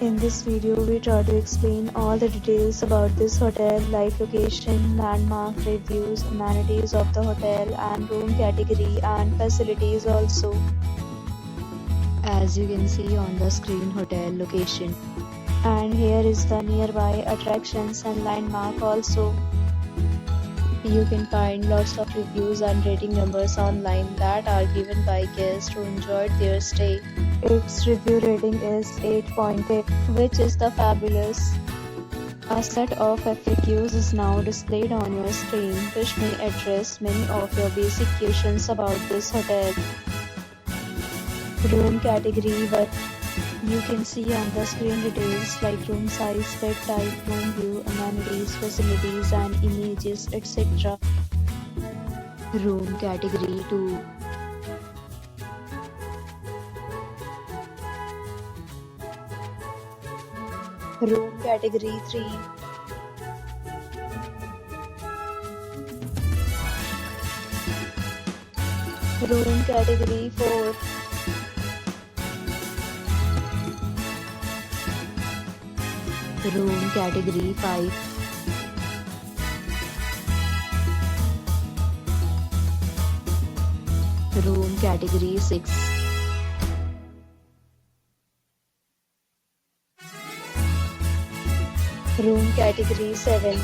In this video, we try to explain all the details about this hotel like location, landmark, reviews, amenities of the hotel and room category and facilities also. As you can see on the screen, hotel location. And here is the nearby attractions and landmark also. You can find lots of reviews and rating numbers online that are given by guests who enjoyed their stay. Its review rating is 8.8, which is the fabulous. A set of FAQs is now displayed on your screen, which may address many of your basic questions about this hotel. Room category, but you can see on the screen details like room size, bed type, room view, amenities, facilities and images, etc. Room category 2. Room category 3. Room category 4. Room category 5. Room category 6. Room category 7.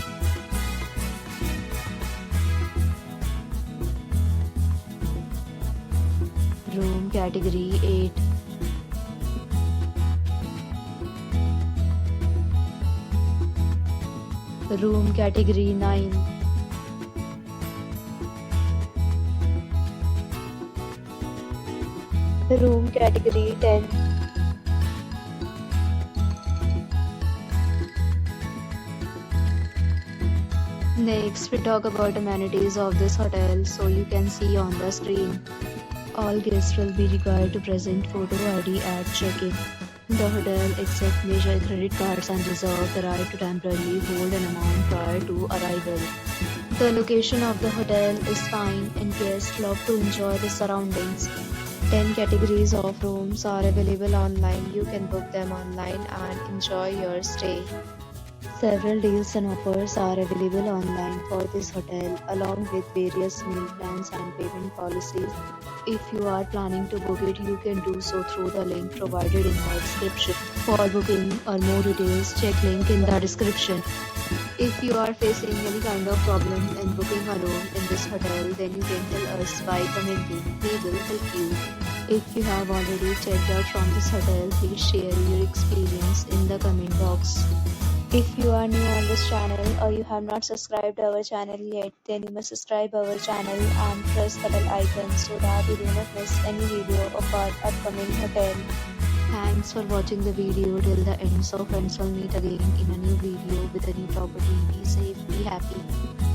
Room category 8. Room category 9. Room category 10. Next, we talk about amenities of this hotel, so you can see on the screen. All guests will be required to present photo ID at check-in. The hotel accepts major credit cards and reserves the right to temporarily hold an amount prior to arrival. The location of the hotel is fine and guests love to enjoy the surroundings. 10 categories of rooms are available online. You can book them online and enjoy your stay. Several deals and offers are available online for this hotel, along with various meal plans and payment policies. If you are planning to book it, you can do so through the link provided in the description. For booking or more details, check link in the description. If you are facing any kind of problem in booking a room in this hotel, then you can tell us by commenting. We will help you. If you have already checked out from this hotel, please share your experience in the comment box. If you are new on this channel or you have not subscribed our channel yet, then you must subscribe our channel and press the bell icon so that you do not miss any video of our upcoming hotel. Thanks for watching the video till the end. So friends, will meet again in a new video with a new property. Be safe, be happy.